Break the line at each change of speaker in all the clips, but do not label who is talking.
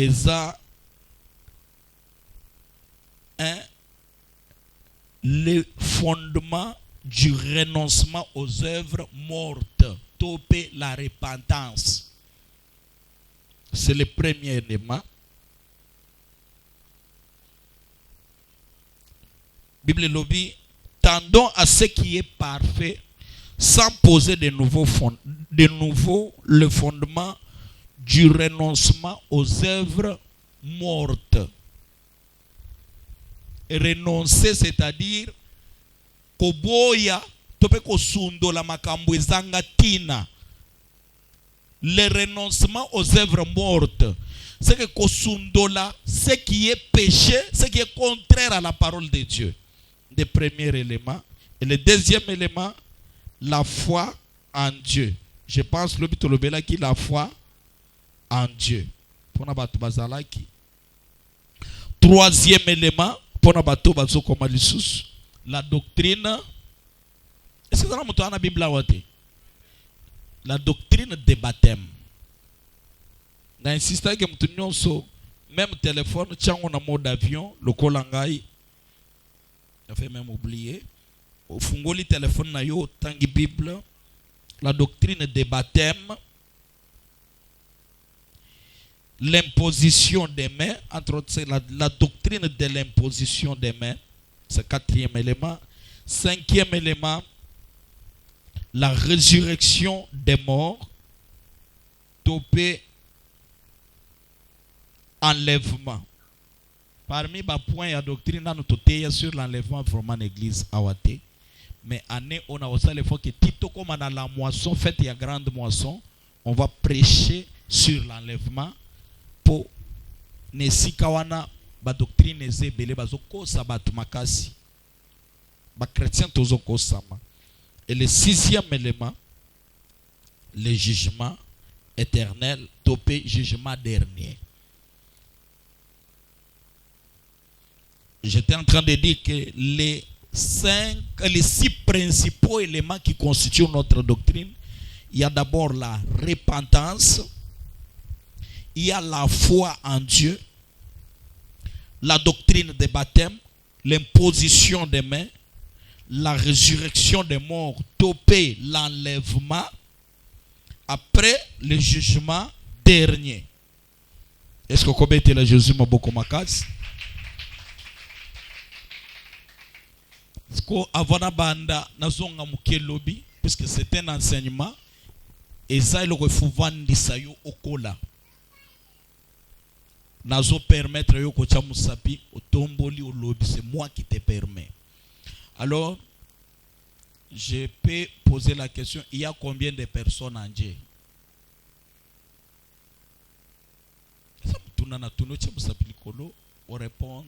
eza le fondement du renoncement aux œuvres mortes, topé la repentance. C'est le premier élément. Bible lobby, tendons à ce qui est parfait sans poser de nouveau le fondement du renoncement aux œuvres mortes. Renoncer, c'est-à-dire koboya tope kosundo la makambo ezanga tina. Le renoncement aux œuvres mortes, c'est que kosundola ce qui est péché, ce qui est contraire à la parole de Dieu. Le premier élément. Et le deuxième élément, la foi en Dieu. Je pense l'obitolobela qui la foi en Dieu. Troisième élément, la doctrine. Est-ce que vous avez la Bible là? La doctrine des baptêmes. N'insiste que nous même téléphone, on a mode avion, le kolangai. Je fait même oublier. Au fungoli téléphone na yo tangi Bible. La doctrine des baptêmes. L'imposition des mains, entre autres, la doctrine de l'imposition des mains, c'est le quatrième élément. Cinquième élément, la résurrection des morts, topé enlèvement. Parmi les points de doctrine, nous avons sur l'enlèvement vraiment l'église awate. Mais année, on a aussi le fait que Tito, comme dans la moisson, fête il y a grande moisson, on va prêcher sur l'enlèvement. Po nesikawana ba doctrine ezebele bazoko sabatu makasi ba chrétien tozoko sama. Et le sixième élément, le jugement éternel, topé jugement dernier. J'étais en train de dire que les six principaux éléments qui constituent notre doctrine, il y a d'abord la repentance. Il y a la foi en Dieu, la doctrine des baptêmes, l'imposition des mains, la résurrection des morts, topé l'enlèvement, après le jugement dernier. Est-ce que vous connaissez le jugement beaucoup makas? Est-ce que avant la banda nazonga mukelobi, puisque c'est un enseignement, et ça il faut vendre sayo okola. Nazo permettre yo kocha musapi otomboli au lobby, c'est moi qui te permets. Alors je peux poser la question, il y a combien de personnes en Dieu? On répond.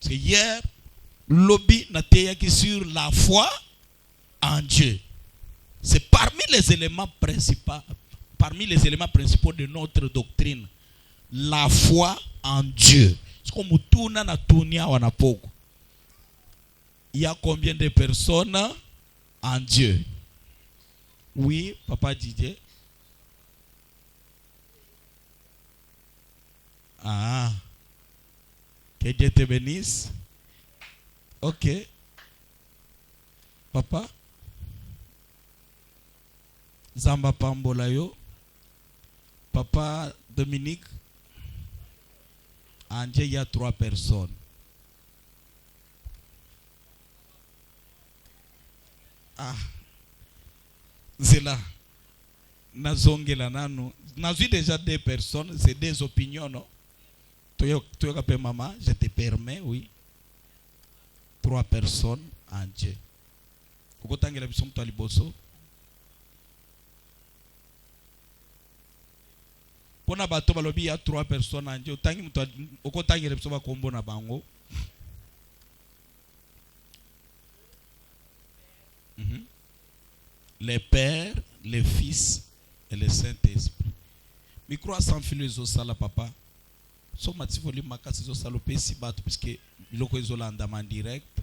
C'est hier lobby n'a été sur la foi en Dieu. C'est parmi les éléments principaux. Parmi les éléments principaux de notre doctrine, la foi en Dieu. Il y a combien de personnes en Dieu? Oui, Papa Didier. Ah, que Dieu te bénisse. Ok. Papa. Zamba Pambolayo. Papa Dominique, en Dieu, il y a 3 personnes. Ah, c'est là. Nazongela nanu. Nazu déjà 2 personnes, c'est des opinions, non? Toi, maman, je te permets, oui. 3 personnes en Dieu. Kokotangela bisum taliboso. Pona bato balobi ya 3 personnes en Dieu. Tangi muto okotangi le biso kombo na bango. Les pères, les fils et le Saint-Esprit. Micro sans filoso sala papa. So matifoli makasi zo salope si bato puisque loko ezolanda man direct.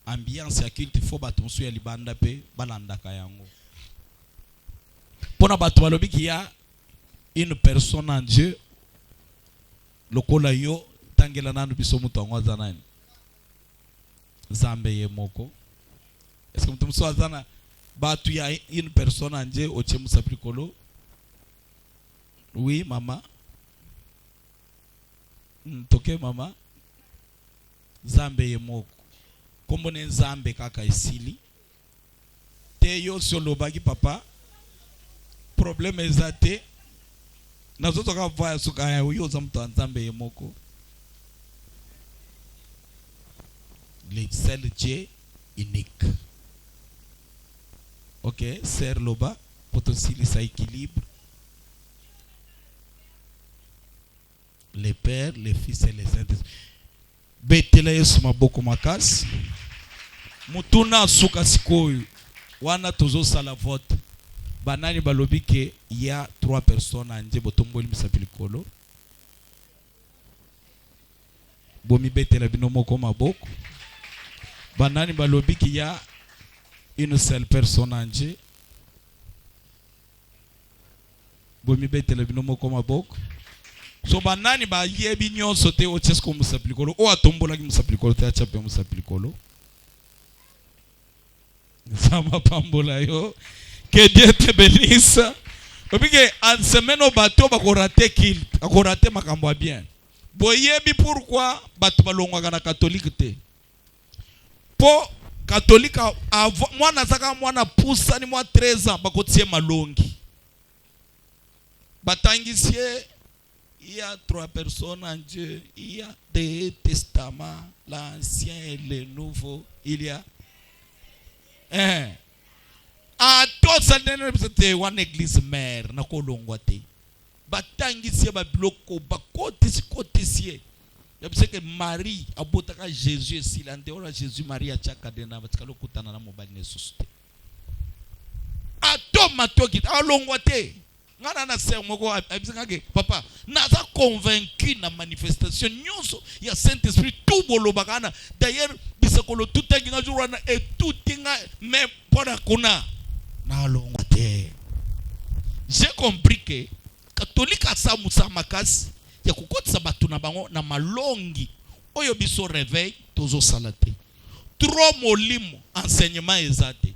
Ambiance ya culte faut bato so ya libanda pe balanda kayango. Pona bato balobi ki ya une personne en Dieu, lokola yo tangela nanu biso mutu angwaza nani Zambe ye moko. Est-ce que mutu mso azana batu ya une personne en Dieu oche musaplikolo? Oui mama. Toke mama. Zambe ye moko. Kombo ne Zambe kaka esili. Te yo solobaki papa. Problème ezate. Na zoto ka vaya suka ya uyo za mtu Nzambe ye moko. Le seul Dieu unique. Ok, serre loba, potosili sa équilibre. Le Père, le Fils et le Saint-Esprit. Betela Yesu maboko makasi. Mutuna suka sikoyo. Wana tozo sala vote. Banani balobi ke il y a 3 personnes anje botomboli misapilikolo. Bomi betela bino moko maboko. Banani balobi ke il y a une seule personne anje. Bomi betela bino moko maboko. So banani ba yebi nyonso te o chesko musapilikolo o atombola ki musapilikolo te achape musapilikolo. Sama pambola yo. Que Dieu te bénisse. Parce que en semaine au bateau ba ko rater kill, ko rater makambo bien. Boyebi pourquoi bato balongwa na catholique te. Po catholique mwana zaka mwana pusa ni mwa 13 ans bakotie malongi. Batangisie il y a 3 personnes en Dieu, il y a des testaments, l'ancien et le nouveau, il y a a to salene c'était one église mère na kolongwa te. Batangisie ba bloko ba kotisi. Ya parce que Marie abotaka Jésus silande ora Jésus Marie achaka dena batikalo kutana na mobali ne susute. A to matoki alongwa te. Ngana na sœur moko abisangake papa naza convaincu na manifestation nyonso ya Saint-Esprit tout bolobakana d'ailleurs bisekolo tout nginga jurana et tout tinga mais pona kuna na longwa te. J'ai compris que catholique asa musa makasi ya kukotisa batu na bango na malongi oyo biso réveil tozo salate trop molimo enseignement ezate.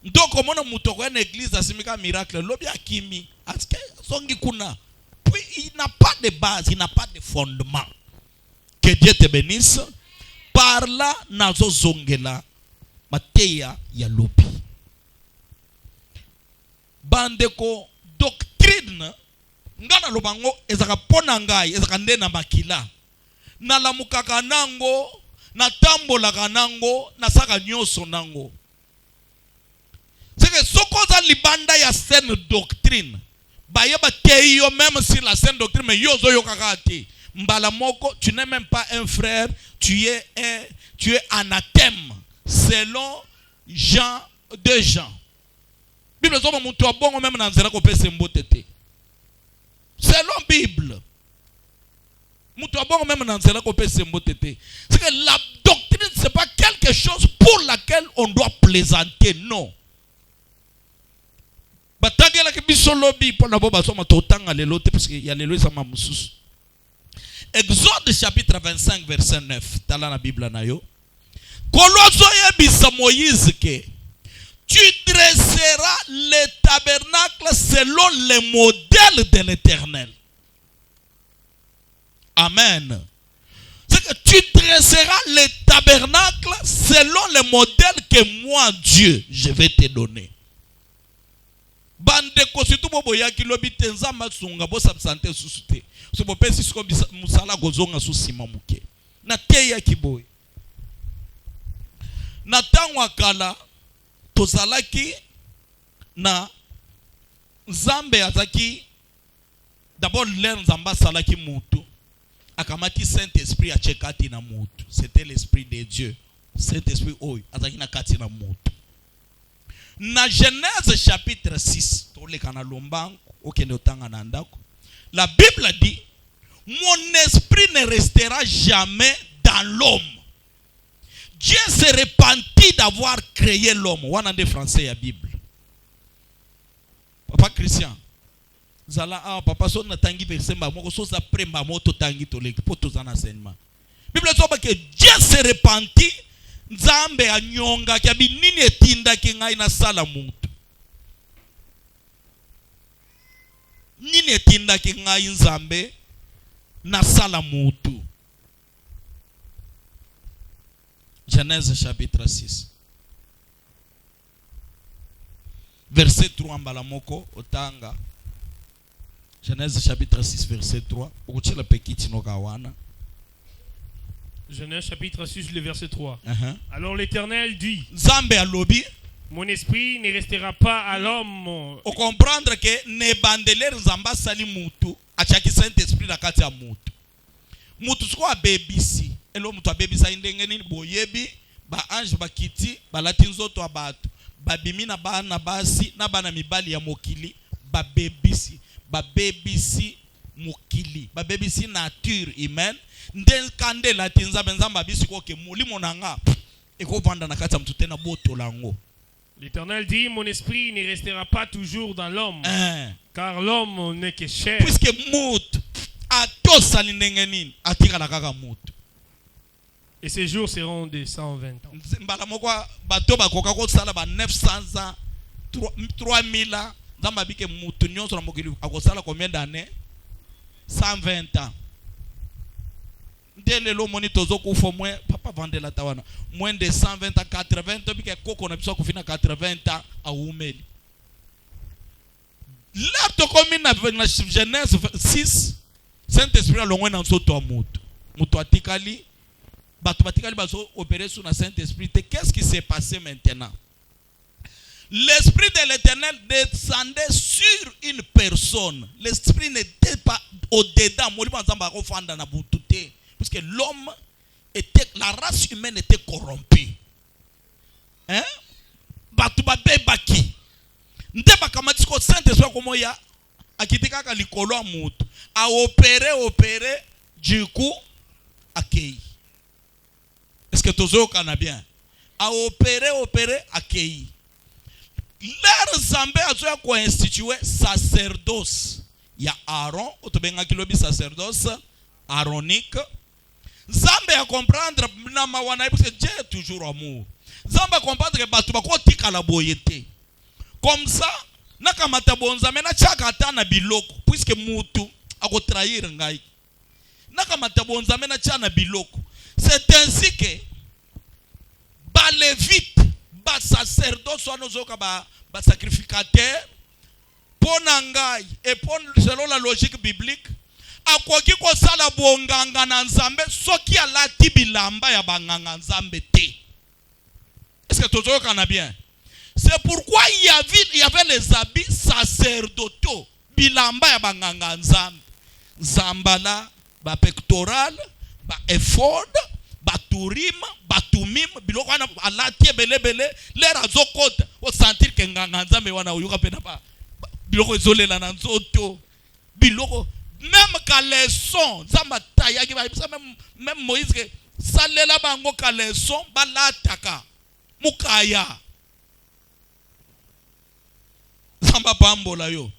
Donc on a muto kwa église asimika miracle lobi akimi aske songi kuna. Puis il n'a pas de base, il n'a pas de fondement. Que Dieu te bénisse. Par là nazo zongela mateya ya lobi. Bandeko doctrine ngana lobango ezaka pona ngai ezaka nde na makila. Na lamukaka nango, na tambolaka nango, na saka nyonso nango. C'est que ce qu'on a libanda ya saine doctrine. Bayeba teyo même si la saine doctrine mais yozo yokakati. Mbala moko, tu n'es même pas un frère, tu es anathème selon Jean 2 Jean. Bible zoma mutu abongo même na nzela ko pese mbotete. Selon Bible. Mutu abongo même na nzela ko pese mbotete. C'est que la doctrine c'est pas quelque chose pour laquelle on doit plaisanter, non. Batagela ke bisolobi pona boba soma totanga lelo te parce que ya lelo sama mususu. Exode chapitre 25 verset 9 tala na Bible na yo. Kolozo yebisa Moïse ke tu dresseras le tabernacle selon le modèle de l'Éternel. Amen. C'est que tu dresseras le tabernacle selon le modèle que moi Dieu je vais te donner. Bande ko situ bobo ya kilobi tenza masunga bo sabsante susute so bo pesi ko musala gozonga susima muke na te ya kiboy na tangwa kala tozalaki na Nzambe azaki d'abord l'air Nzamba salaki mutu akamati Saint-Esprit a chekati na mutu. C'était l'esprit de Dieu. Saint-Esprit oy azaki na kati na mutu. Na Genèse chapitre 6, la Bible dit, mon esprit ne restera jamais dans l'homme. Dieu se repentit d'avoir créé l'homme. On a des Français à la Bible. Papa Christian, zala ah papa so na tangi verset ba moko so za premba moto tangi to lek poto za enseignement. Bible soba que Dieu se repentit nzambe anyonga kya binini etinda ki ngai na sala mutu. Nini etinda ki ngai nzambe na sala mutu. Genèse chapitre 6. Verset 3 mbala moko otanga. Genèse chapitre 6 verset 3. Okuchela pekiti no kawana.
Genèse chapitre 6 le verset 3. Alors l'Éternel dit:
Nzambe alobi,
mon esprit ne restera pas à l'homme.
O comprendre que ne bandeler nzamba sali mutu, achaki Saint-Esprit na kati ya mutu. Mutu siko abebisi. Elo mutu abebisa indenge nini boyebi, ba ange bakiti, balati nzoto abatu. Babimi na bana basi, na bana mibali ya mokili, babebisi. Babebisi mokili. Babebisi nature humaine. Ndel kande la tinza benzamba bisi ko ke mulimo nanga. Eko vanda na kati ya mtu tena boto lango.
L'Éternel dit: mon esprit ne restera pas toujours dans l'homme, car l'homme n'est que chair.
Puisque mutu atosa ndenge nini atikala kaka mutu.
Et ces jours seront de 120 ans.
Mbala moko bato bakoka ko sala ba 900 ans 3000 ans nzamba bike mutu nyonso na mokili akosala combien d'années? 120 ans. Dès le moni tozo kufo moins papa vandela tawana moins de 120 à 80 to bike koko na biso kufina 80 ans a umeli. Là to komi na Genèse 6 Saint-Esprit alongwe na nsoto mutu. Mutu atikali batu batikali baso opérer sur la Saint-Esprit. Qu'est-ce qui s'est passé maintenant? L'Esprit de l'Éternel descendait sur une personne. L'Esprit n'était pas au-dedans. Parce que l'homme était, la race humaine était corrompue. Hein? Batubabebaki. Ndeba kamatiko Saint-Esprit comme ya akitika ka likolo amutu. A opérer du coup accueilli. Est-ce que tozo kana bien? A opérer accueilli. Leur Zambé a dû constituer sacerdoce. Il y a Aaron, otobenga kilobi sacerdoce aaronique. Zambé a comprendre na mawana parce que Dieu est toujours amour. Zambé a comprendre que batu bako tika la boyete. Comme ça, na kamata bonza mena chaka atana biloko puisque mutu ako trahir ngai. Na kamata bonza mena chana biloko. C'est ainsi que ba lévite ba sacerdoce soit ba sacrificateur ponangai et pon selon la logique biblique akoki ko sala bonganga na nzambe soki alati bilamba ya banganga nzambe te. Est-ce que tozo kana bien? C'est pourquoi il y avait les habits sacerdotaux bilamba ya banganga nzambe. Zambala ba pectoral ba ephod baturim batumim biloko wana alati belebele lera zokota o sentir que nganga nzambe wana uyuka pena ba biloko ezolela na nzoto biloko même kaleson nzamba tayaki ba même Moïse que salela bango kaleson balataka mukaya nzamba pambola yo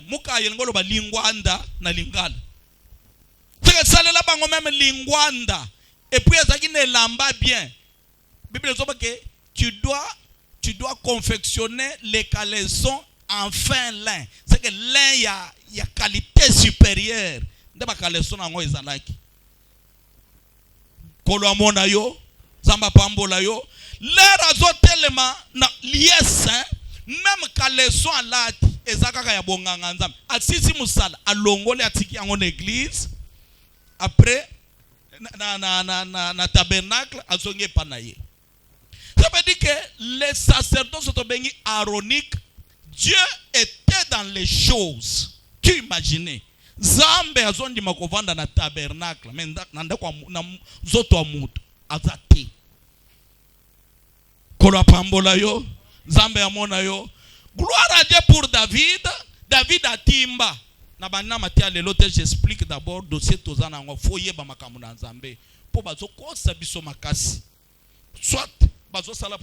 mukaya ngolo ba lingwanda na lingala c'est salela bango même lingwanda. Et puis, il y a lamba bien. La Bible dit que tu dois confectionner les caleçons en fin lin. C'est que lin, il y a qualité supérieure. Il y a caleçon en haut, Kolomona yo, Zamba Pambola yo. L'air azo tellement lies, même caleçon à lati, et Zakaka ya bonganga nzam. Asisi musala, alongole atiki en église. Après, na tabernacle azonge panaye. Ça veut dire que les sacerdotes sont bénis aaroniques. Dieu était dans les choses. Tu imagines? Zambe azondi makovanda na tabernacle. Mais nanda kwa na zoto amutu azati. Kolo pambola yo. Zambe amona yo. Gloire à Dieu pour David. David a timba. Na bana matia lelo te j'explique d'abord dossier tozana ngo foye ba makamuna nzambe po bazo kosa biso makasi soit bazo sala